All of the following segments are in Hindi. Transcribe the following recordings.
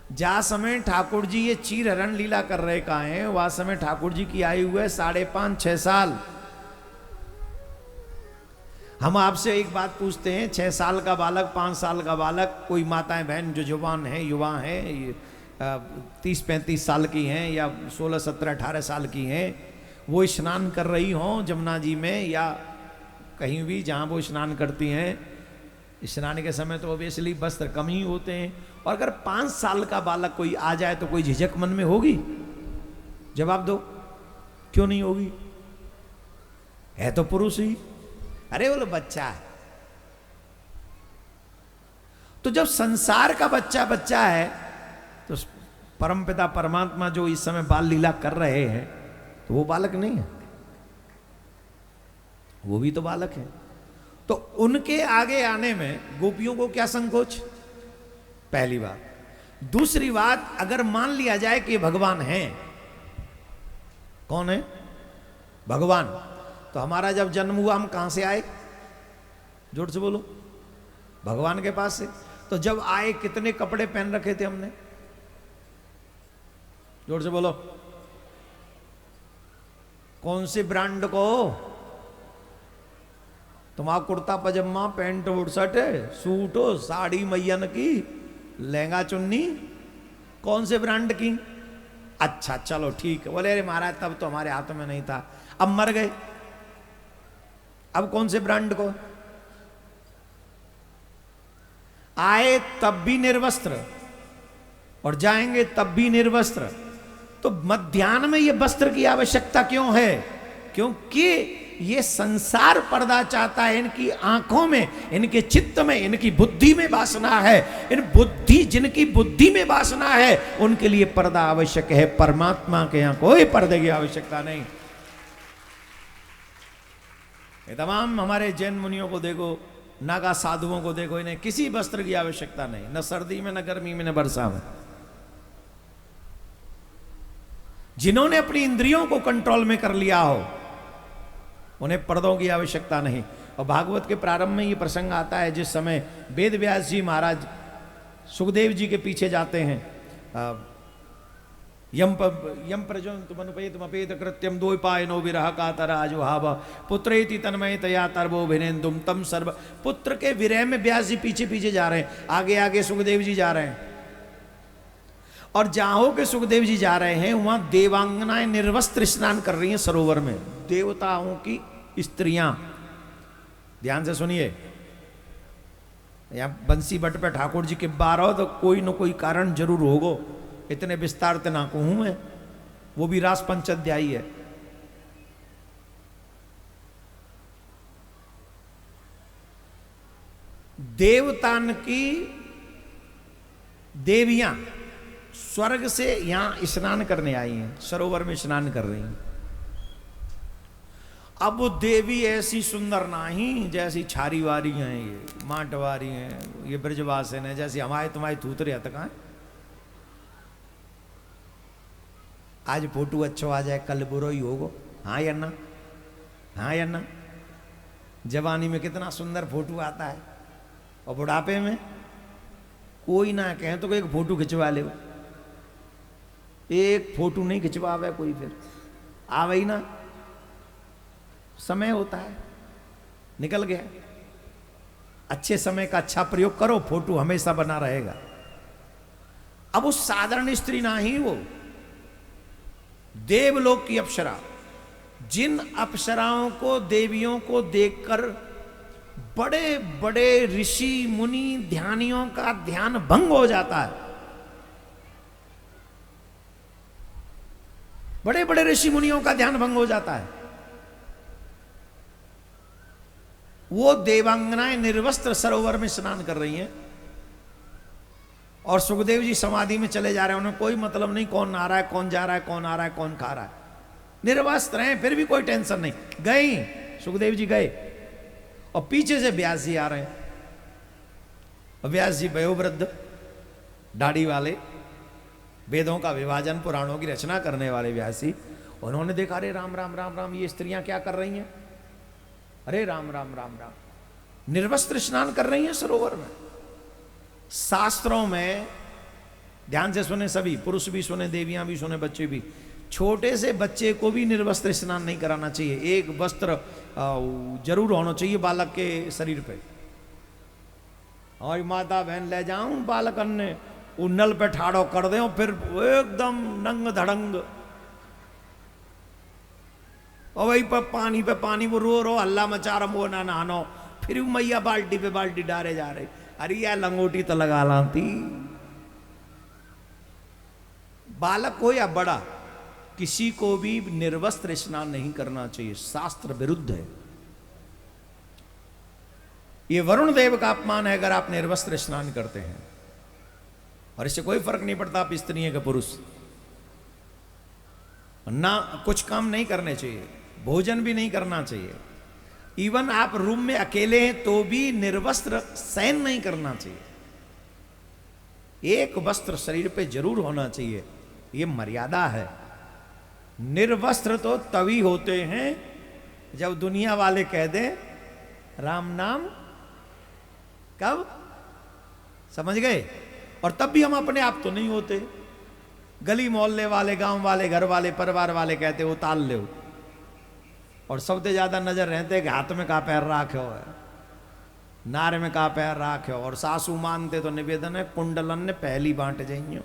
जा समय ठाकुर जी ये चीर हरण लीला कर रहे कहा है, वह समय ठाकुर जी की आयु है 5.5-6 साल। हम आपसे एक बात पूछते हैं, 6 साल का बालक, 5 साल का बालक, कोई माताएं बहन जो जवान हैं, युवा हैं, 30-35 साल की हैं या 16-17-18 साल की हैं, वो स्नान कर रही हों जमुना जी में या कहीं भी जहाँ वो स्नान करती हैं, स्नान के समय तो ऑब्वियसली वस्त्र कम ही होते हैं। और अगर 5 साल का बालक कोई आ जाए तो कोई झिझक मन में होगी? जवाब दो, क्यों नहीं होगी? है तो पुरुष ही, अरे बोलो बच्चा है। तो जब संसार का बच्चा बच्चा है तो परमपिता परमात्मा जो इस समय बाल लीला कर रहे हैं तो वो बालक नहीं है, वो भी तो बालक है। तो उनके आगे आने में गोपियों को क्या संकोच? पहली बात। दूसरी बात, अगर मान लिया जाए कि भगवान हैं, कौन है? भगवान। तो हमारा जब जन्म हुआ हम कहां से आए? जोर से बोलो। भगवान के पास से। तो जब आए कितने कपड़े पहन रखे थे हमने? जोर से बोलो। कौन से ब्रांड को? तुम्हारा कुर्ता पजामा, पैंट शर्ट, सूट हो, साड़ी मैयन की, लहंगा चुन्नी, कौन से ब्रांड की? अच्छा चलो ठीक है। बोले अरे महाराज तब तो हमारे हाथों में नहीं था, अब मर गए, अब कौन से ब्रांड को? आए तब भी निर्वस्त्र और जाएंगे तब भी निर्वस्त्र। तो मध्याह्न में ये वस्त्र की आवश्यकता क्यों है? क्योंकि ये संसार पर्दा चाहता है, इनकी आंखों में, इनके चित्त में, इनकी बुद्धि में वासना है। जिनकी बुद्धि में वासना है उनके लिए पर्दा आवश्यक है। परमात्मा के यहां कोई पर्दे की आवश्यकता नहीं। ये तमाम हमारे जैन मुनियों को देखो, नागा साधुओं को देखो, इन्हें किसी वस्त्र की आवश्यकता नहीं, न सर्दी में, न गर्मी में, न वर्षा में। जिन्होंने अपनी इंद्रियों को कंट्रोल में कर लिया हो उन्हें पर्दों की आवश्यकता नहीं। और भागवत के प्रारंभ में ये प्रसंग आता है जिस समय वेद व्यास जी महाराज सुखदेव जी के पीछे जाते हैं। यम प्रजोपेत कृत्यम द्वैपायनो विरह कातर आजुहाव पुत्रेति तन्मयतया तर्वोभिनेन्दुम तम सर्व। पुत्र के विरह में व्यास जी पीछे पीछे जा रहे हैं, आगे आगे सुखदेव जी जा रहे हैं। और जहां के सुखदेव जी जा रहे हैं वहां देवांगनाएं निर्वस्त्र स्नान कर रही हैं सरोवर में, देवताओं की स्त्रियां। ध्यान से सुनिए, यहां बंसी बट पे ठाकुर जी के बार हो तो कोई न कोई कारण जरूर होगो, इतने विस्तार ना कहूं मैं, वो भी रास पंचाध्यायी है। देवतान की देवियां स्वर्ग से यहां स्नान करने आई हैं, सरोवर में स्नान कर रही हैं। अब वो देवी ऐसी सुंदर नहीं जैसी छारी वारी हैं, ये माटवारी हैं, ये ब्रजवासन है, जैसी हमारे तुम्हारी थूतरे हत का है। आज फोटो अच्छा आ जाए कल बुरो ही होगो, हाँ या ना? हाँ या ना? जवानी में कितना सुंदर फोटो आता है और बुढ़ापे में कोई ना कहे तो एक फोटो खिंचवा ले। एक फोटो नहीं खिंचवावे कोई, फिर आवे ही ना, समय होता है, निकल गया। अच्छे समय का अच्छा प्रयोग करो, फोटो हमेशा बना रहेगा। अब उस साधारण स्त्री ना ही, वो देवलोक की अप्सरा, जिन अप्सराओं को, देवियों को देखकर बड़े बड़े ऋषि मुनि ध्यानियों का ध्यान भंग हो जाता है। बड़े बड़े ऋषि मुनियों का ध्यान भंग हो जाता है। वो देवांगनाएं निर्वस्त्र सरोवर में स्नान कर रही हैं और सुखदेव जी समाधि में चले जा रहे हैं। उन्हें कोई मतलब नहीं कौन आ रहा है, कौन जा रहा है, कौन आ रहा है, कौन खा रहा है। निर्वस्त्र हैं फिर भी कोई टेंशन नहीं। गए सुखदेव जी गए और पीछे से व्यास जी आ रहे हैं। और व्यास जी वयोवृद्ध, दाढ़ी वाले, वेदों का विभाजन, पुराणों की रचना करने वाले व्यास जी, उन्होंने देखा अरे राम राम राम राम, ये स्त्रियां क्या कर रही हैं? अरे राम राम राम राम, निर्वस्त्र स्नान कर रही हैं सरोवर में। शास्त्रों में ध्यान से सुने सभी, पुरुष भी सुने, देवियां भी सुने, बच्चे भी। छोटे से बच्चे को भी निर्वस्त्र स्नान नहीं कराना चाहिए। एक वस्त्र जरूर होना चाहिए बालक के शरीर पे। और माता बहन ले जाऊं बालक ने वो नल पे ठाड़ो कर दे फिर एकदम नंग धड़ंग, और वही पर पानी वो रो रो हल्ला मचा रहा, वो ना नहानो, फिर मैया बाल्टी पे बाल्टी डाले जा रहे। अरे यार लंगोटी तो लगा लाती। बालक हो या बड़ा, किसी को भी निर्वस्त्र स्नान नहीं करना चाहिए, शास्त्र विरुद्ध है। ये वरुण देव का अपमान है अगर आप निर्वस्त्र स्नान करते हैं। और इससे कोई फर्क नहीं पड़ता आप स्त्री हैं कि पुरुष। ना कुछ काम नहीं करने चाहिए, भोजन भी नहीं करना चाहिए। इवन आप रूम में अकेले हैं तो भी निर्वस्त्र शयन नहीं करना चाहिए। एक वस्त्र शरीर पे जरूर होना चाहिए, ये मर्यादा है। निर्वस्त्र तो तभी होते हैं जब दुनिया वाले कह दें राम नाम, कब समझ गए? और तब भी हम अपने आप तो नहीं होते। गली मोहल्ले वाले, गांव वाले, घर वाले, परिवार वाले कहते वो ताल ले। और सबसे ज्यादा नजर रहते कि हाथ में कहा पैर राख्यो है, नारे में कहा पैर राख्यो। और सासू मानते तो निवेदन है कुंडलन ने पहली बांट जाइयो,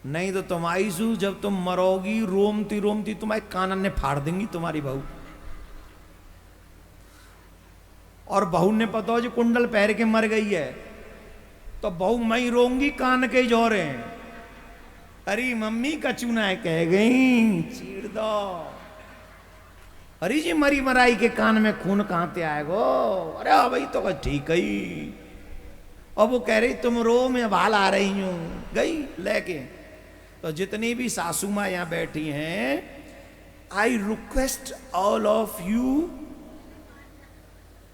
नहीं तो तुम आईसू जब तुम मरोगी रोमती रोमती तुम्हारे कानन ने फाड़ देंगी तुम्हारी बहू। और बहू ने पता हो जो कुंडल पहन के मर गई है तो बहू मई रोंगी कान के जोरे। अरे मम्मी कचूना है कह गई चीड़ दो। अरे जी मरी मराई के कान में खून कहां से आएगो? अरे भाई तो ठीक है। और वो कह रही तुम रो मैं भाल आ रही हूं, गई लेके। तो जितनी भी सासू माँ यहां बैठी हैं, I request all of you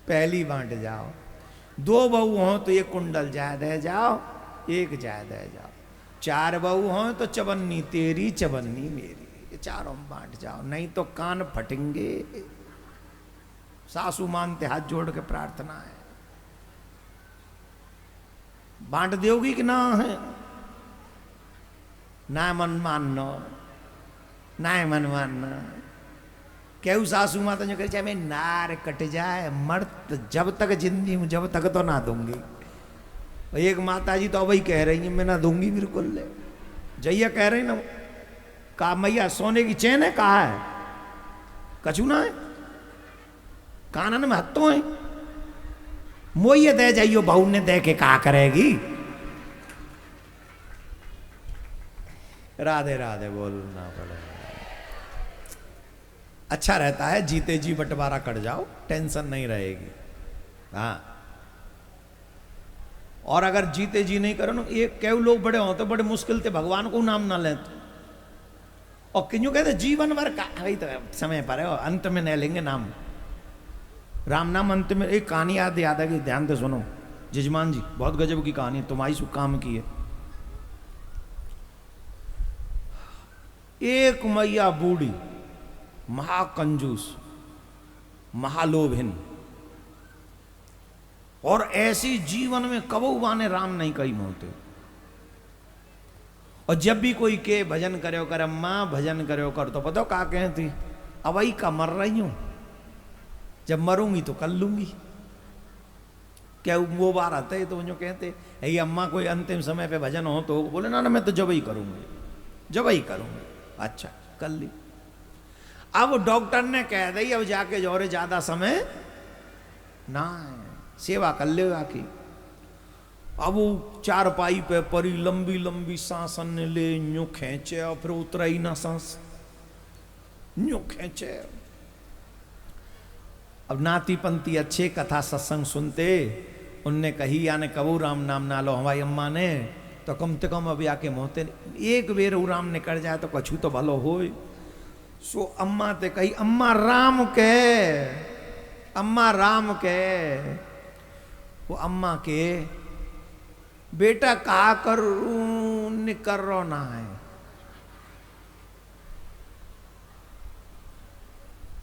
पहली बांट जाओ। दो बहू हो तो ये कुंडल ज्यादा जाओ, एक ज्यादा जाओ। चार बहू हो तो चवन्नी तेरी चवन्नी मेरी, ये चारों बांट जाओ, नहीं तो कान फटेंगे। सासू मानते हाथ जोड़ के प्रार्थना है। बांट दोगी कि ना है? ना मन मानना, ना मन मानना। क्यों सासू माता जो करे चाहे मैं नार कट जाए मर्द जब तक जिंदी हूं जब तक तो ना दूंगी। एक माता जी तो वही कह रही है मैं ना दूंगी बिल्कुल। जैया कह रही ना, कहा मैया सोने की चैन है, कहा है कचूना है, कानन में हत्थों है, मोइये दे जाइयो बहू ने दे के कहा करेगी। राधे राधे बोलना पड़ेगा। अच्छा रहता है जीते जी बंटवारा कर जाओ, टेंशन नहीं रहेगी। हाँ, और अगर जीते जी नहीं करो ना, ये क्यों लोग बड़े होते बड़े मुश्किल से भगवान को नाम ना लेते। और क्यों कहते जीवन भर का तो समय पर है, अंत में नहीं लेंगे नाम। राम नाम अंत में। एक कहानी याद है कि ध्यान से सुनो जजमान जी, बहुत गजब की कहानी, तुम्हारी सु काम की है। एक मैया बूढ़ी, महाकंजूस, महालोभिन, और ऐसी जीवन में कबू ने राम नहीं कही मोते। और जब भी कोई के भजन करो कर, अम्मा भजन करो कर, तो पता क्या कहती, अवई का मर रही हूं, जब मरूंगी तो कर लूंगी। क्या वो बार आते है तो जो कहते ये अम्मा कोई अंतिम समय पे भजन हो तो बोले ना मैं तो जब ही करूंगी, जब ही करूंगी। अच्छा कर ली। अब डॉक्टर ने कह दी अब जाके जोरे ज्यादा समय ना सेवा कर ले आके। अब वो चारपाई पे परी, लंबी लंबी सांस ले, यूं खींचे और फिर उतरा ही ना सांस, यूं खींचे। अब नाती पंती अच्छे कथा सत्संग सुनते, उनने कही याने कबू राम नाम ना लो हमारी अम्मा ने, तो कम से कम अभी आके मोहते एक बेर वो राम निकल जाए तो कछु तो भलो हो। सो अम्मा ते कही अम्मा राम के, अम्मा राम के। वो अम्मा के बेटा कहा कर निकर रो ना है।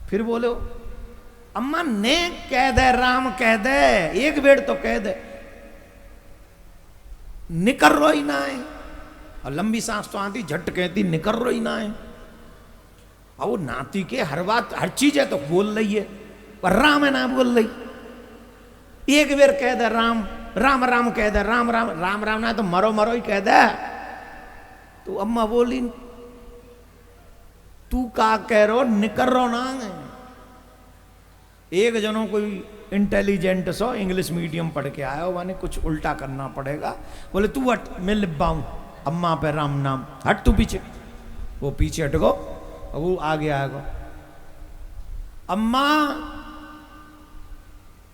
फिर बोलो अम्मा ने कह दे राम कह दे, एक बेर तो कह दे। निकर रो ही ना है। और लंबी सांस तो आती, झट कहती निकर रो ही ना है। और वो नाती के हर बात हर चीज है तो बोल रही है, पर राम है ना बोल रही। एक बेर कह दे राम राम राम कह दे, राम राम राम राम ना तो मरो मरो ही कह दे। तो अम्मा बोली तू का कह रो निकर रो ना है। एक जनों कोई इंटेलिजेंट सो इंग्लिश मीडियम पढ़ के आया, मैंने कुछ उल्टा करना पड़ेगा। बोले तू हट मैं लिबाऊं अम्मा पे राम नाम, हट तू पीछे। वो पीछे हट गो, वो आगे आएगा। अम्मा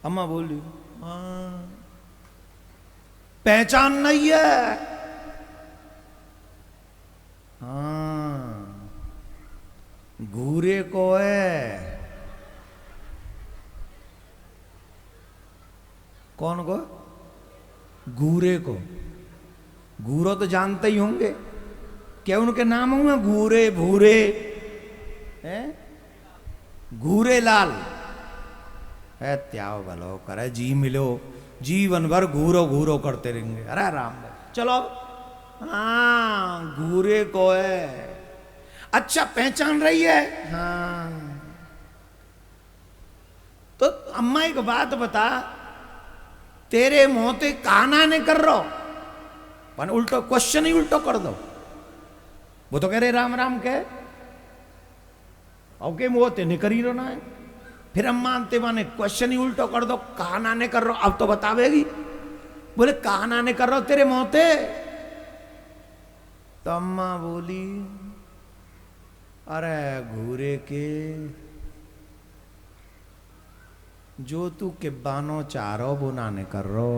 अम्मा बोली हाँ पहचान नहीं है। हाँ घूरे को है। कौन को? घूरे को। घूरो तो जानते ही होंगे, क्या उनके नाम होंगे घूरे भूरे हैं? घूरे लाल है त्याओ भलो करे जी मिलो, जीवन भर घूरो घूरो करते रहेंगे। अरे राम चलो हाँ घूरे को है। अच्छा पहचान रही है? हाँ। तो अम्मा एक बात बता, तेरे मोते काना ने कर रो, पर उल्टो क्वेश्चन ही उल्टो कर दो। वो तो कह रहे राम राम के, ओके मोते निकर ही रोना है। फिर अम्मा अंते माने क्वेश्चन ही उल्टो कर दो, काना ने कर रो। अब तो बतावेगी। बोले काना ने कर रो तेरे मोते। तो अम्मा बोली अरे घूरे के जो तू किब्बानो चारो बुनाने कर रो।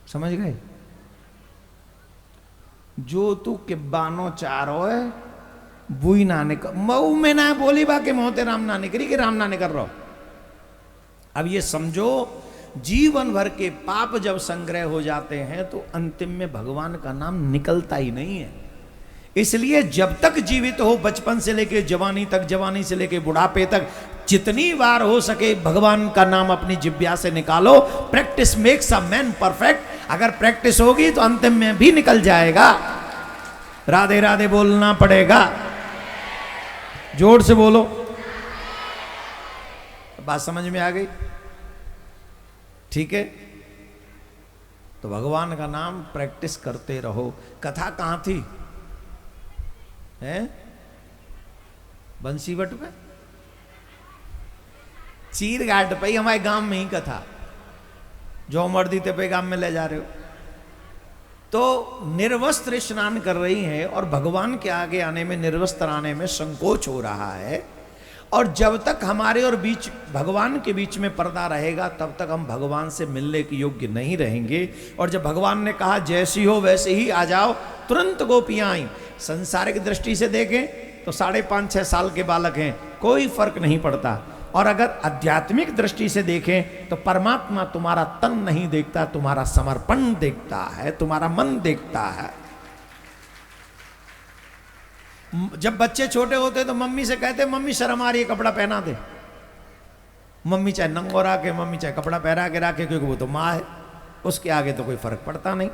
समझ गए? जो तू किब्बानो चारो है बुई नाने कर मऊ में ना बोली बाके मोते राम नाने करी कि राम नाने कर रो। अब ये समझो जीवन भर के पाप जब संग्रह हो जाते हैं तो अंतिम में भगवान का नाम निकलता ही नहीं है। इसलिए जब तक जीवित हो, बचपन से लेके जवानी तक, जवानी से लेके बुढ़ापे तक, जितनी बार हो सके भगवान का नाम अपनी जिह्वा से निकालो। Practice makes a man perfect. अगर प्रैक्टिस होगी तो अंतिम में भी निकल जाएगा। राधे राधे बोलना पड़ेगा, जोर से बोलो। बात समझ में आ गई? ठीक है, तो भगवान का नाम प्रैक्टिस करते रहो। कथा कहां थी? है बंसीवट पे, चीर घाट पे ही, हमारे गांव में ही कथा। जो मर्दी ते पे गांव में ले जा रहे हो तो निर्वस्त्र स्नान कर रही है और भगवान के आगे आने में, निर्वस्त्र आने में संकोच हो रहा है। और जब तक हमारे और बीच भगवान के बीच में पर्दा रहेगा तब तक हम भगवान से मिलने के योग्य नहीं रहेंगे। और जब भगवान ने कहा जैसी हो वैसे ही आ जाओ, तुरंत गोपियां आई। संसारिक दृष्टि से देखें तो 5.5-6 साल के बालक हैं, कोई फर्क नहीं पड़ता। और अगर आध्यात्मिक दृष्टि से देखें तो परमात्मा तुम्हारा तन नहीं देखता, तुम्हारा समर्पण देखता है, तुम्हारा मन देखता है। जब बच्चे छोटे होते तो मम्मी से कहते मम्मी शर्म आ रही है कपड़ा पहना दे। मम्मी चाहे नंगो रखे, मम्मी चाहे कपड़ा पहना के रखे, क्योंकि वो तो माँ है, उसके आगे तो कोई फर्क पड़ता नहीं।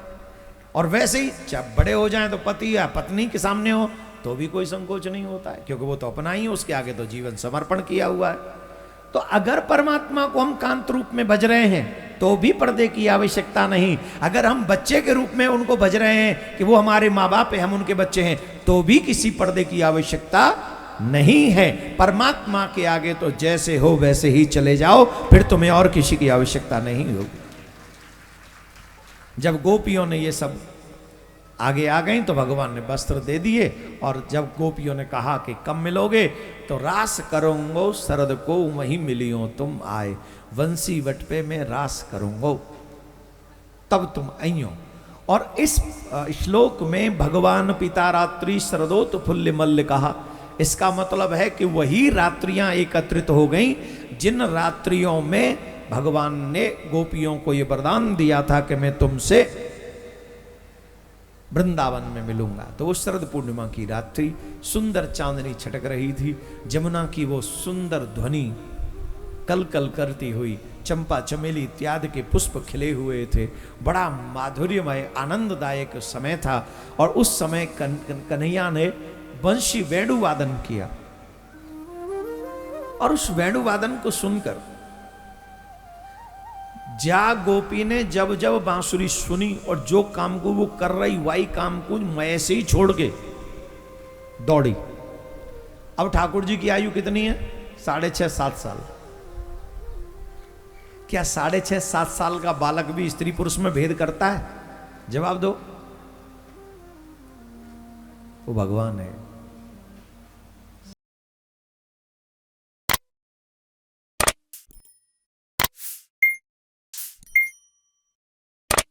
और वैसे ही जब बड़े हो जाएं तो पति या पत्नी के सामने हो तो भी कोई संकोच नहीं होता है, क्योंकि वो तो अपना ही है, उसके आगे तो जीवन समर्पण किया हुआ है। तो अगर परमात्मा को हम कांत रूप में भज रहे हैं तो भी पर्दे की आवश्यकता नहीं। अगर हम बच्चे के रूप में उनको भज रहे हैं कि वो हमारे माँ बाप है, हम उनके बच्चे हैं, तो भी किसी पर्दे की आवश्यकता नहीं है। परमात्मा के आगे तो जैसे हो वैसे ही चले जाओ, फिर तुम्हें और किसी की आवश्यकता नहीं होगी। जब गोपियों ने ये सब आगे आ गई तो भगवान ने वस्त्र दे दिए। और जब गोपियों ने कहा कि कब मिलोगे, तो रास करूंगो शरद को वहीं मिलियो तुम आए, वंशी वट पे मैं रास करूंगो तब तुम आइयो। और इस श्लोक में भगवान पिता रात्रि शरदोत फुल्ल मल्ल कहा। इसका मतलब है कि वही रात्रियां एकत्रित हो गईं जिन रात्रियों में भगवान ने गोपियों को यह वरदान दिया था कि मैं तुमसे वृंदावन में मिलूंगा। तो वो शरद पूर्णिमा की रात थी, सुंदर चांदनी छटक रही थी, जमुना की वो सुंदर ध्वनि कल कल करती हुई, चंपा चमेली इत्यादि के पुष्प खिले हुए थे, बड़ा माधुर्यमय आनंददायक समय था। और उस समय कन्हैया ने बंशी वेणुवादन किया, और उस वेणुवादन को सुनकर जा गोपी ने जब जब बांसुरी सुनी और जो काम को वो कर रही वही काम को मैं से ही छोड़ के दौड़ी। अब ठाकुर जी की आयु कितनी है? 6.5-7 साल। क्या 6.5-7 साल का बालक भी स्त्री पुरुष में भेद करता है? जवाब दो। वो भगवान है।